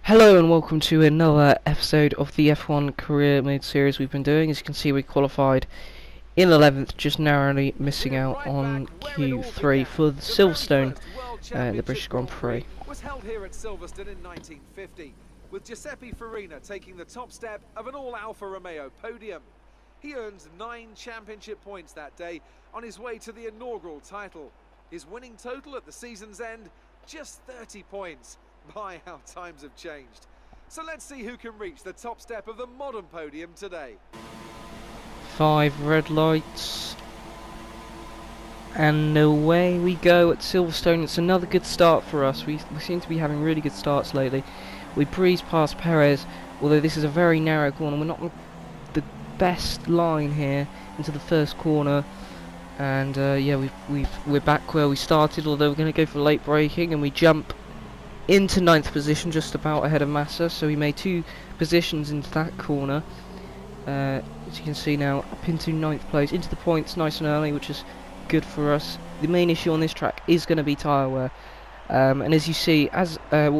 Hello and welcome to another episode of the F1 Career Mode series we've been doing. As you can see, we qualified in 11th, just narrowly missing out on Q3 for the Silverstone in the British Grand Prix. Was held here at Silverstone in 1950, with Giuseppe Farina taking the top step of an all-Alfa Romeo podium. He earned 9 championship points that day on his way to the inaugural title. His winning total at the season's end, just 30 points. My, how times have changed. So let's see who can reach the top step of the modern podium today. 5 red lights. And away we go at Silverstone. It's another good start for us. We seem to be having really good starts lately. We breeze past Perez, although this is a very narrow corner. We're not on the best line here into the first corner. And yeah, we're back where we started, although we're going to go for late braking, and we jump into 9th position, just about ahead of Massa. So we made 2 positions into that corner. As you can see now, up into 9th place, into the points nice and early, which is good for us. The main issue on this track is going to be tyre wear, and as you see, as I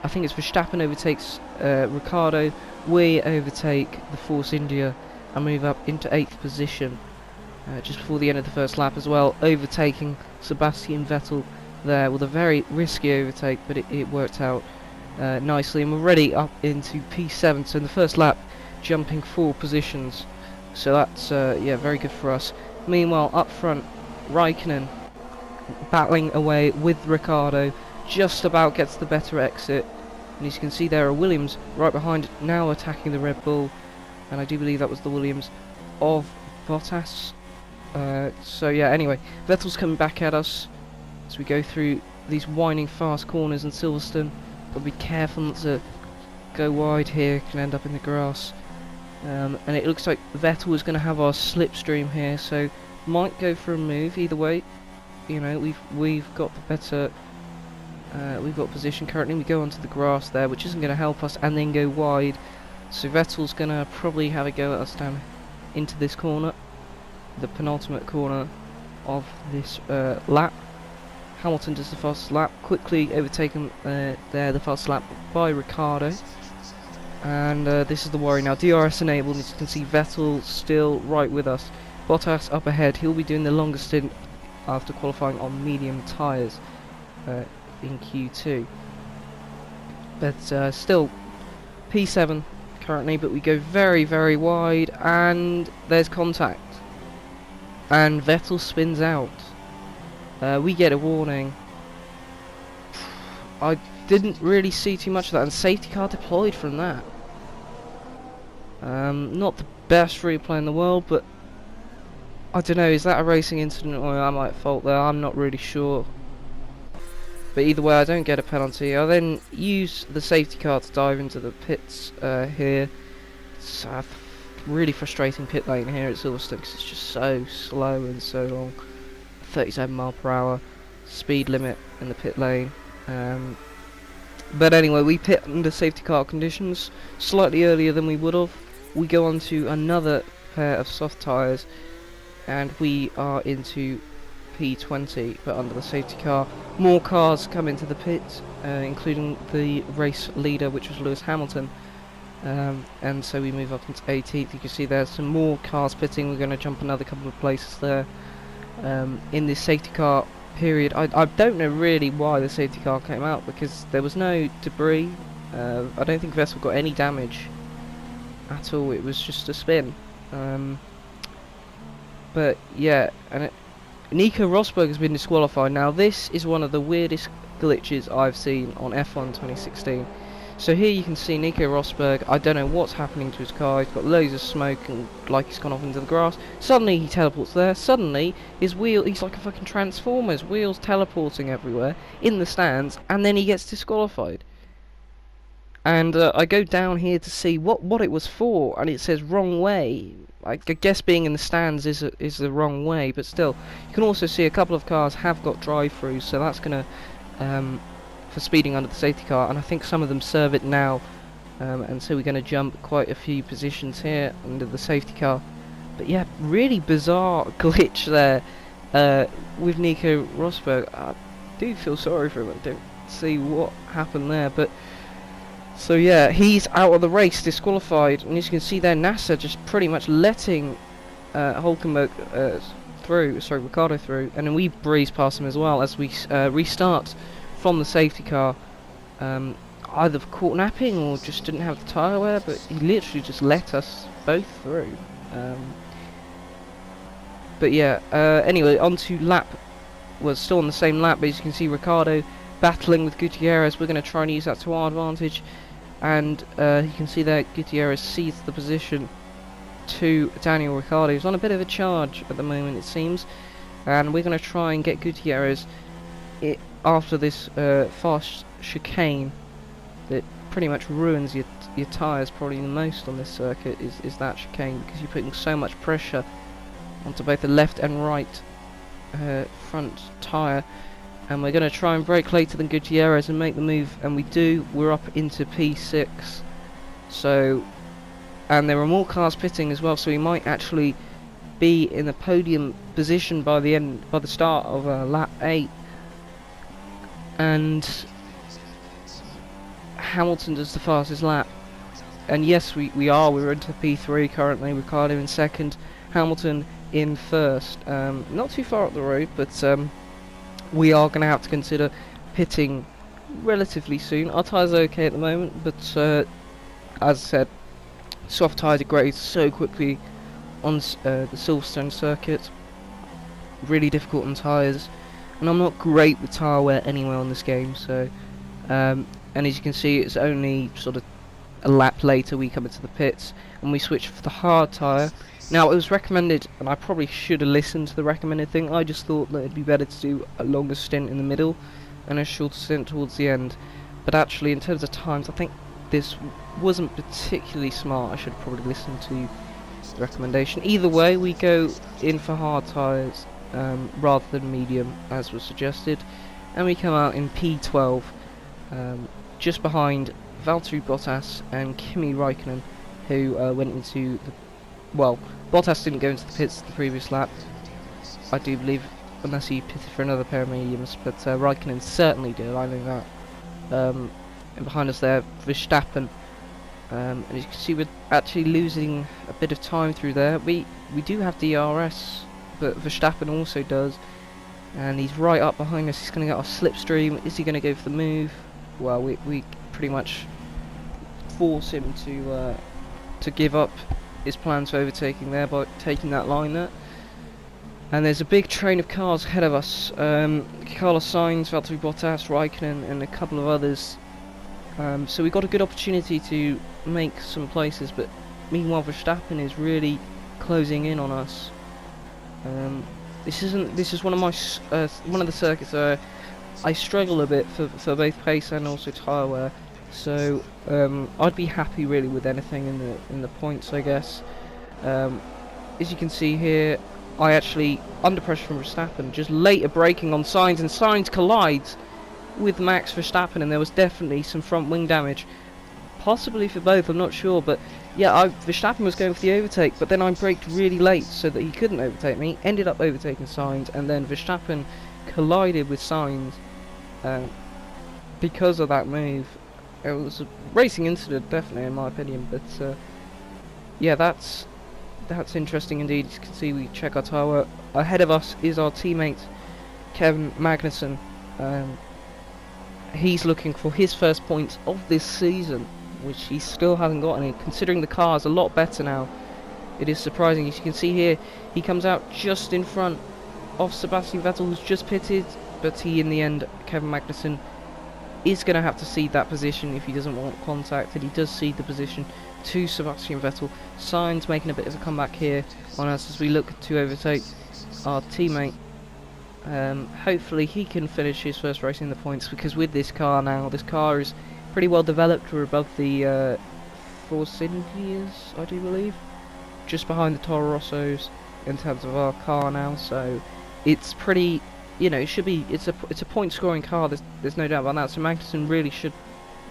think it's Verstappen overtakes Ricciardo, we overtake the Force India and move up into 8th position just before the end of the first lap as well, overtaking Sebastian Vettel there with a very risky overtake, but it worked out nicely, and we're already up into P7, so in the first lap jumping 4 positions, so that's yeah, very good for us. Meanwhile, up front, Raikkonen battling away with Ricciardo, just about gets the better exit, and as you can see there are Williams right behind, now attacking the Red Bull, and I do believe that was the Williams of Bottas. So yeah, anyway, Vettel's coming back at us as we go through these winding fast corners in Silverstone. But be careful not to go wide here, can end up in the grass. And it looks like Vettel is going to have our slipstream here, so might go for a move. Either way, you know, we've got the better, we've got position currently. We go onto the grass there, which isn't going to help us, and then go wide. So Vettel's going to probably have a go at us down into this corner, the penultimate corner of this lap. Hamilton does the fastest lap, quickly overtaken there, the fastest lap by Ricciardo. And this is the worry now, DRS enabled, as you can see Vettel still right with us. Bottas up ahead, he'll be doing the longest stint after qualifying on medium tyres in Q2. But still, P7 currently, but we go very, very wide, and there's contact. And Vettel spins out. We get a warning. I didn't really see too much of that, and safety car deployed from that. Not the best replay in the world, but I don't know, is that a racing incident or am I at fault there? I'm not really sure. But either way, I don't get a penalty. I then use the safety car to dive into the pits here. It's a really frustrating pit lane here at Silverstone because it's just so slow and so long. 37 mile per hour speed limit in the pit lane. But anyway, we pit under safety car conditions slightly earlier than we would have. We go on to another pair of soft tyres, and we are into P20, but under the safety car. More cars come into the pit, including the race leader, which was Lewis Hamilton. And so we move up into 18th. You can see there's some more cars pitting. We're going to jump another couple of places there. In this safety car period, I don't know really why the safety car came out, because there was no debris. I don't think Vettel got any damage at all, it was just a spin. But yeah, and Nico Rosberg has been disqualified. Now this is one of the weirdest glitches I've seen on F1 2016. So here you can see Nico Rosberg, I don't know what's happening to his car, he's got loads of smoke and like he's gone off into the grass. Suddenly he teleports there, suddenly his wheel, he's like a fucking transformer, his wheels teleporting everywhere in the stands, and then he gets disqualified. And I go down here to see what it was for, and it says wrong way. I guess being in the stands is the wrong way, but still. You can also see a couple of cars have got drive-throughs, so that's going to for speeding under the safety car, and I think some of them serve it now, and so we're going to jump quite a few positions here under the safety car. But yeah, really bizarre glitch there with Nico Rosberg. I do feel sorry for him, I don't see what happened there, but So yeah, he's out of the race, disqualified, and as you can see there, NASA just pretty much letting Hulkenberg Ricardo through, and then we breeze past him as well as we restart from the safety car. Either caught napping or just didn't have the tyre wear, but he literally just let us both through. But yeah, anyway, onto lap, was still on the same lap, but as you can see Ricardo battling with Gutierrez. We're going to try and use that to our advantage, and you can see that Gutierrez sees the position to Daniel Ricciardo, who's on a bit of a charge at the moment it seems, and we're going to try and get Gutierrez after this fast chicane that pretty much ruins your tyres probably the most on this circuit is that chicane, because you're putting so much pressure onto both the left and right front tyre. And we're going to try and brake later than Gutierrez and make the move, and we do. We're up into P6, so, and there are more cars pitting as well, so we might actually be in the podium position by the start of lap 8. And Hamilton does the fastest lap, and yes, we're into P3 currently. Ricciardo in second, Hamilton in first. Not too far up the road, but we are going to have to consider pitting relatively soon. Our tyres are okay at the moment, but as I said, soft tyres degrade so quickly on the Silverstone circuit. Really difficult on tyres, and I'm not great with tyre wear anyway on this game. So, and as you can see, it's only sort of a lap later we come into the pits and we switch for the hard tyre. Now, it was recommended, and I probably should have listened to the recommended thing. I just thought that it'd be better to do a longer stint in the middle and a shorter stint towards the end. But actually, in terms of times, I think this wasn't particularly smart. I should have probably listened to the recommendation. Either way, we go in for hard tyres rather than medium, as was suggested. And we come out in P12, just behind Valtteri Bottas and Kimi Raikkonen, who went into the... Well, Bottas didn't go into the pits the previous lap, I do believe, unless he pitted for another pair of mediums, but Raikkonen certainly did, I know that. And behind us there, Verstappen, and as you can see, we're actually losing a bit of time through there. We do have DRS, but Verstappen also does, and he's right up behind us. He's going to get our slipstream. Is he going to go for the move? Well, we pretty much force him to give up his plan to overtaking there by taking that line there. And there's a big train of cars ahead of us. Carlos Sainz, Valtteri Bottas, Raikkonen, and a couple of others. So we got a good opportunity to make some places, but meanwhile Verstappen is really closing in on us. This is one of my one of the circuits where I struggle a bit for both pace and also tyre wear. So I'd be happy really with anything in the points, I guess. As you can see here, I actually, under pressure from Verstappen, just later braking on Sainz, and Sainz collides with Max Verstappen, and there was definitely some front wing damage, possibly for both, I'm not sure. But yeah, Verstappen was going for the overtake, but then I braked really late so that he couldn't overtake me, ended up overtaking Sainz, and then Verstappen collided with Sainz because of that move. It was a racing incident, definitely, in my opinion, but yeah, that's interesting indeed. As you can see, we check our tyre. Ahead of us is our teammate Kevin Magnussen. He's looking for his first points of this season, which he still hasn't got any, considering the car is a lot better now. It is surprising. As you can see here, he comes out just in front of Sebastian Vettel, who's just pitted, but he, in the end, Kevin Magnussen, is going to have to cede that position if he doesn't want contact, and he does cede the position to Sebastian Vettel. Sainz making a bit of a comeback here on us as we look to overtake our teammate. Hopefully he can finish his first race in the points, because with this car now, this car is pretty well developed. We're above the Force Indias, I do believe, just behind the Toro Rossos in terms of our car now, so it's pretty, you know, it should be, it's a point scoring car, there's no doubt about that. So Magnussen really should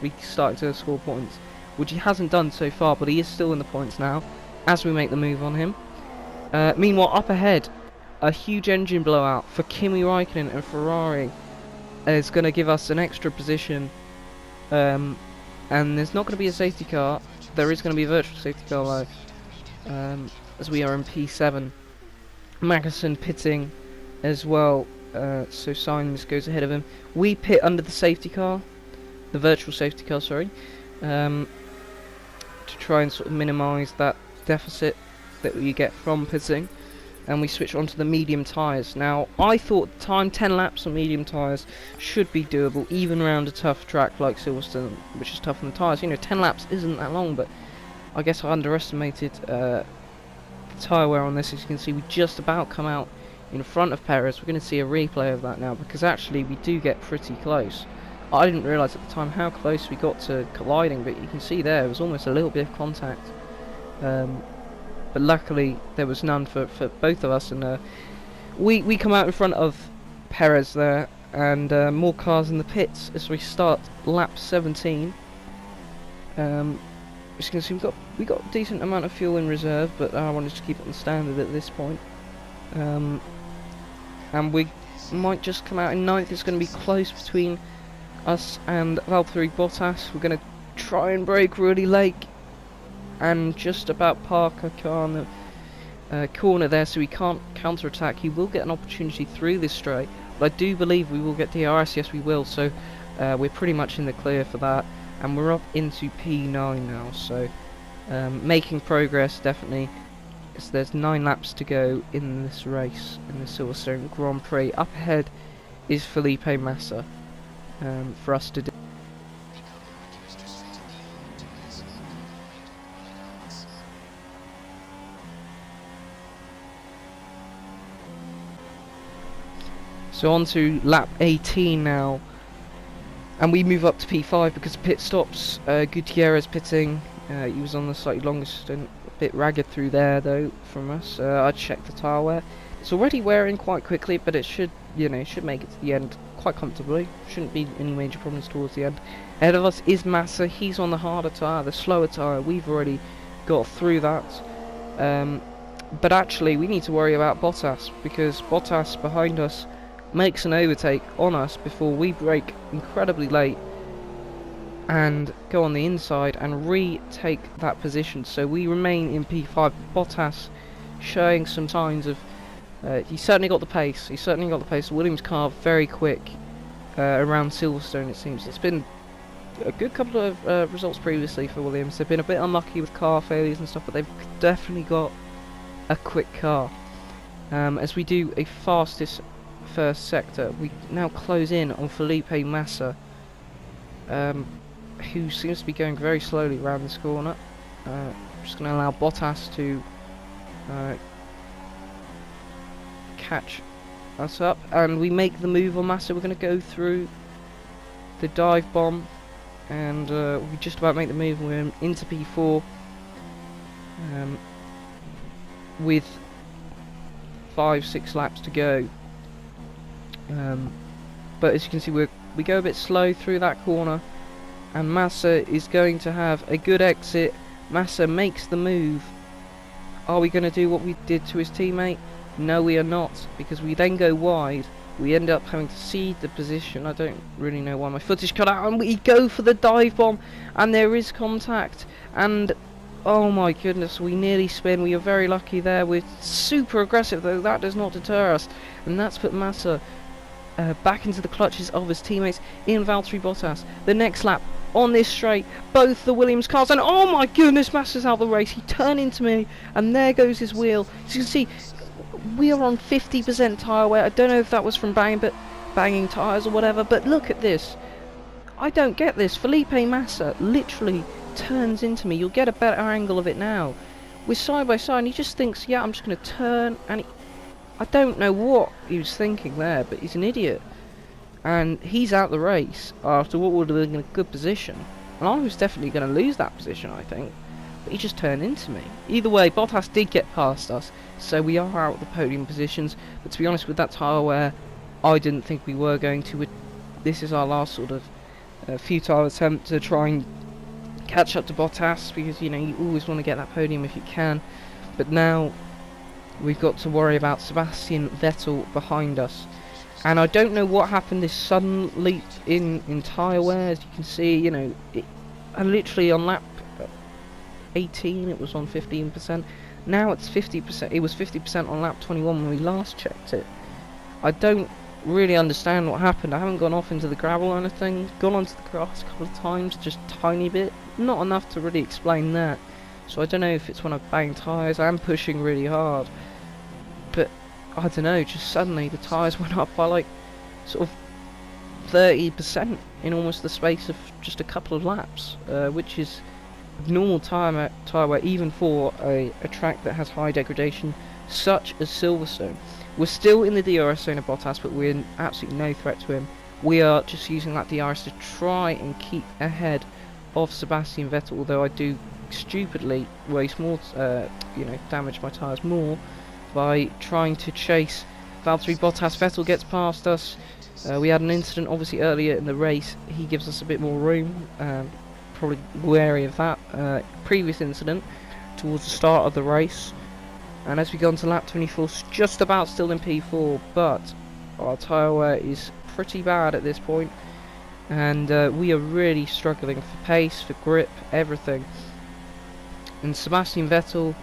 be starting to score points, which he hasn't done so far, but he is still in the points now as we make the move on him. Meanwhile, up ahead, a huge engine blowout for Kimi Raikkonen and Ferrari is going to give us an extra position and there's not going to be a safety car. There is going to be a virtual safety car though, as we are in P7. Magnussen pitting as well, so Sainz goes ahead of him. We pit under the safety car, the virtual safety car, sorry, to try and sort of minimise that deficit that you get from pitting, and we switch onto the medium tyres. Now, I thought the time 10 laps on medium tyres should be doable, even around a tough track like Silverstone, which is tough on the tyres. You know, 10 laps isn't that long, but I guess I underestimated the tyre wear on this. As you can see, we just about come out in front of Perez. We're going to see a replay of that now, because actually we do get pretty close. I didn't realise at the time how close we got to colliding, but you can see there was almost a little bit of contact. But luckily there was none for both of us, and we come out in front of Perez there, and more cars in the pits as we start lap 17. As you can see, we got a decent amount of fuel in reserve, but I wanted to keep it on standard at this point. And we might just come out in 9th. It's going to be close between us and Valtteri Bottas. We're going to try and brake really late and just about park a car on the corner there, so we can't counter-attack. He will get an opportunity through this straight, but I do believe we will get DRS. Yes, we will, so we're pretty much in the clear for that, and we're up into P9 now, so making progress definitely. So there's 9 laps to go in this race, in the Silverstone Grand Prix. Up ahead is Felipe Massa for us to do. So on to lap 18 now, and we move up to P5 because of pit stops. Gutierrez pitting. He was on the slightly longest stint, a bit ragged through there though from us. I checked the tyre wear. It's already wearing quite quickly, but it should, should make it to the end quite comfortably. Shouldn't be any major problems towards the end. Ahead of us is Massa. He's on the harder tyre, the slower tyre. We've already got through that. But actually, we need to worry about Bottas, because Bottas behind us makes an overtake on us before we brake incredibly late and go on the inside and retake that position. So we remain in P5. Bottas showing some signs of he's certainly got the pace. He's certainly got the pace. Williams car very quick around Silverstone, it seems. It's been a good couple of results previously for Williams. They've been a bit unlucky with car failures and stuff, but they've definitely got a quick car. As we do a fastest first sector, we now close in on Felipe Massa, who seems to be going very slowly around this corner. Just going to allow Bottas to catch us up, and we make the move on Massa. We're going to go through the dive bomb, and we just about make the move. We're into P4 with 5-6 laps to go. But as you can see, we go a bit slow through that corner, and Massa is going to have a good exit. Massa makes the move. Are we going to do what we did to his teammate? No, we are not, because we then go wide. We end up having to cede the position. I don't really know why my footage cut out, and we go for the dive bomb, and there is contact, and oh my goodness, we nearly spin. We are very lucky there. We're super aggressive though. That does not deter us, and that's put Massa back into the clutches of his teammates in Valtteri Bottas. The next lap on this straight, both the Williams cars, and oh my goodness, Massa's out of the race. He turned into me, and there goes his wheel. As you can see, we are on 50% tyre wear. I don't know if that was from banging tyres or whatever, but look at this. I don't get this. Felipe Massa literally turns into me. You'll get a better angle of it now. We're side by side, and he just thinks, yeah, I'm just going to turn, and I don't know what he was thinking there, but he's an idiot. And he's out the race after what would have been a good position. And I was definitely going to lose that position, I think. But he just turned into me. Either way, Bottas did get past us, so we are out of the podium positions. But to be honest, with that tyre wear, I didn't think we were going to. This is our last sort of futile attempt to try and catch up to Bottas, because you always want to get that podium if you can. But now we've got to worry about Sebastian Vettel behind us, and I don't know what happened, this sudden leap in tyre wear. As you can see, and literally on lap 18 it was on 15%. Now it's 50%. It was 50% on lap 21 when we last checked it. I don't really understand what happened. I haven't gone off into the gravel or anything. Gone onto the grass a couple of times, just tiny bit. Not enough to really explain that. So I don't know if it's when I bang tyres. I am pushing really hard, but I don't know. Just suddenly the tyres went up by like sort of 30% in almost the space of just a couple of laps, which is normal tyre wear even for a track that has high degradation such as Silverstone. We're still in the DRS zone of Bottas, but we're absolutely no threat to him. We are just using that DRS to try and keep ahead of Sebastian Vettel, although I do stupidly waste more, damage my tyres more by trying to chase Valtteri Bottas. Vettel gets past us. We had an incident obviously earlier in the race. He gives us a bit more room. Probably wary of that previous incident towards the start of the race. And as we go on to lap 24, just about still in P4, but our tyre wear is pretty bad at this point, and we are really struggling for pace, for grip, everything. And Sebastian Vettel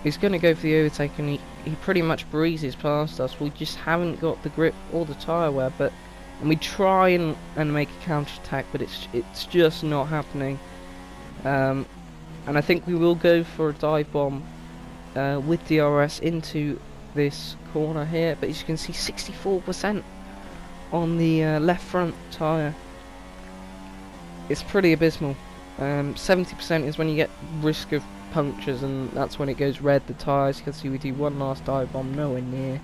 is going to go for the overtake, and he pretty much breezes past us. We just haven't got the grip or the tyre wear, and we try and make a counter-attack, but it's just not happening. And I think we will go for a dive bomb with DRS into this corner here, but as you can see, 64% on the left front tyre. It's pretty abysmal. 70% is when you get risk of punctures, and that's when it goes red, the tyres. You can see we do one last dive bomb, nowhere near.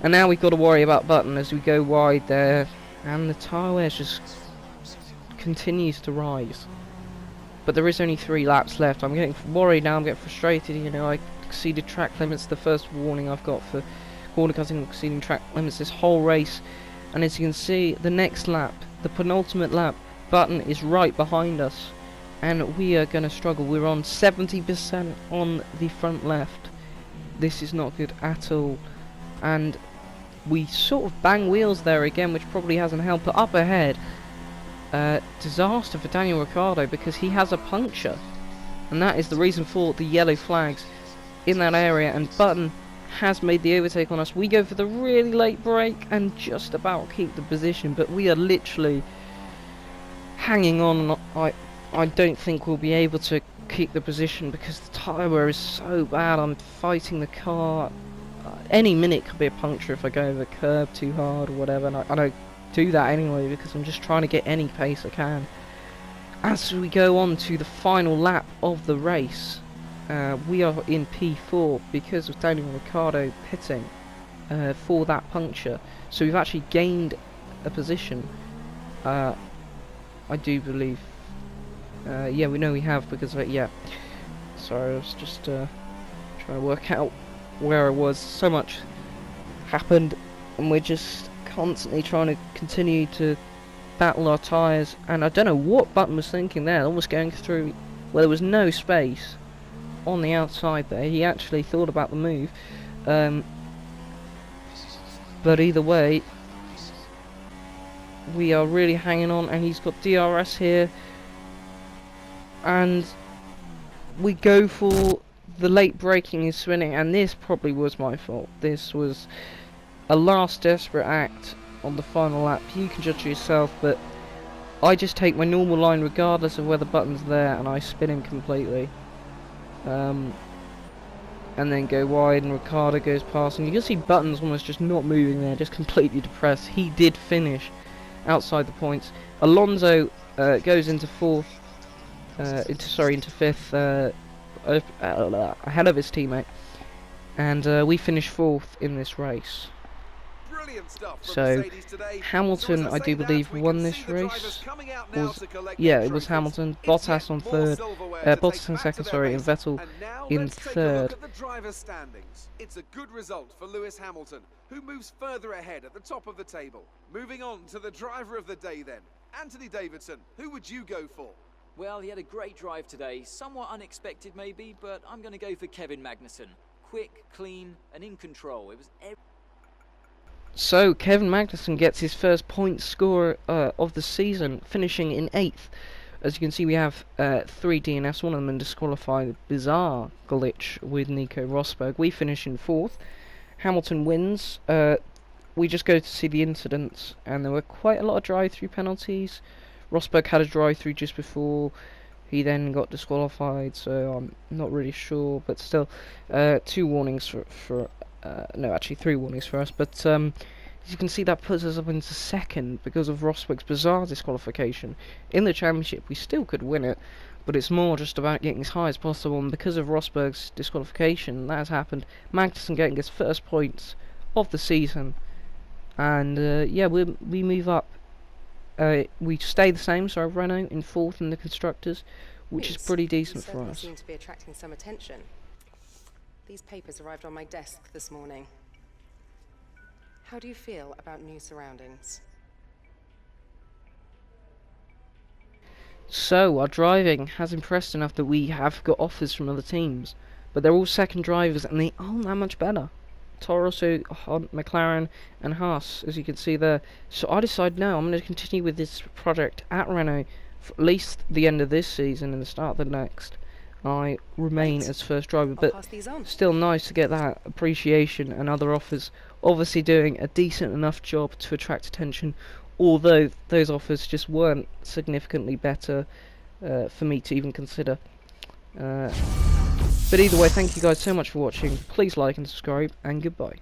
And now we've got to worry about Button as we go wide there, and the tyre wear just continues to rise. But there is only 3 laps left. I'm getting worried now, I'm getting frustrated. You know, I exceeded track limits. The first warning I've got for corner cutting, exceeding track limits this whole race. And as you can see, the next lap, the penultimate lap, Button is right behind us, and we are going to struggle. We're on 70% on the front left. This is not good at all, and we sort of bang wheels there again, which probably hasn't helped. But up ahead, disaster for Daniel Ricciardo, because he has a puncture, and that is the reason for the yellow flags in that area. And Button has made the overtake on us. We go for the really late brake and just about keep the position, but we are literally hanging on. I don't think we'll be able to keep the position because the tyre wear is so bad. I'm fighting the car. Any minute could be a puncture if I go over the curb too hard or whatever, and I don't do that anyway because I'm just trying to get any pace I can. As we go on to the final lap of the race, we are in P4 because of Daniel Ricciardo pitting for that puncture. So we've actually gained a position, I do believe. Yeah, we know we have because of it, yeah. Sorry, I was just trying to work out where I was. So much happened, and we're just constantly trying to continue to battle our tyres. And I don't know what Button was thinking there, almost going through where there was no space on the outside there. He actually thought about the move. But either way, we are really hanging on, and he's got DRS here. And we go for the late braking and spinning, and this probably was my fault. This was a last desperate act on the final lap. You can judge yourself, but I just take my normal line regardless of whether Button's there, and I spin him completely. And then go wide, and Ricciardo goes past, and you can see Button's almost just not moving there, just completely depressed. He did finish outside the points. Alonso goes into fourth. Into fifth, ahead of his teammate, and we finish fourth in this race. So Hamilton, I do believe, won this race. Yeah, it was Hamilton. Bottas on third, Bottas in second, sorry, and Vettel in third. It's a good result for Lewis Hamilton, who moves further ahead at the top of the table. Moving on to the driver of the day then, Anthony Davidson. Who would you go for? Well, he had a great drive today, somewhat unexpected maybe, but I'm going to go for Kevin Magnussen. Quick, clean, and in control. It was. So Kevin Magnussen gets his first point score of the season, finishing in 8th. As you can see, we have 3 DNFs, one of them disqualified. Bizarre glitch with Nico Rosberg. We finish in 4th. Hamilton wins. We just go to see the incidents, and there were quite a lot of drive-through penalties. Rosberg had a drive-through just before. He then got disqualified, so I'm not really sure, but still, 2 warnings no, actually 3 warnings for us, but as you can see, that puts us up into 2nd because of Rosberg's bizarre disqualification. In the championship, we still could win it, but it's more just about getting as high as possible, and because of Rosberg's disqualification, that has happened. Magnussen getting his first points of the season, and yeah, we move up. We stay the same, so Renault in 4th in the constructors, which is pretty decent for us. Seem to be attracting some attention. These papers arrived on my desk this morning. How do you feel about new surroundings? So, our driving has impressed enough that we have got offers from other teams, but they're all second drivers and they aren't that much better. Tyre, McLaren and Haas, as you can see there. So I decided no, I'm going to continue with this project at Renault for at least the end of this season and the start of the next. I remain as first driver, but still nice to get that appreciation and other offers. Obviously doing a decent enough job to attract attention, although those offers just weren't significantly better for me to even consider. But either way, thank you guys so much for watching. Please like and subscribe, and goodbye.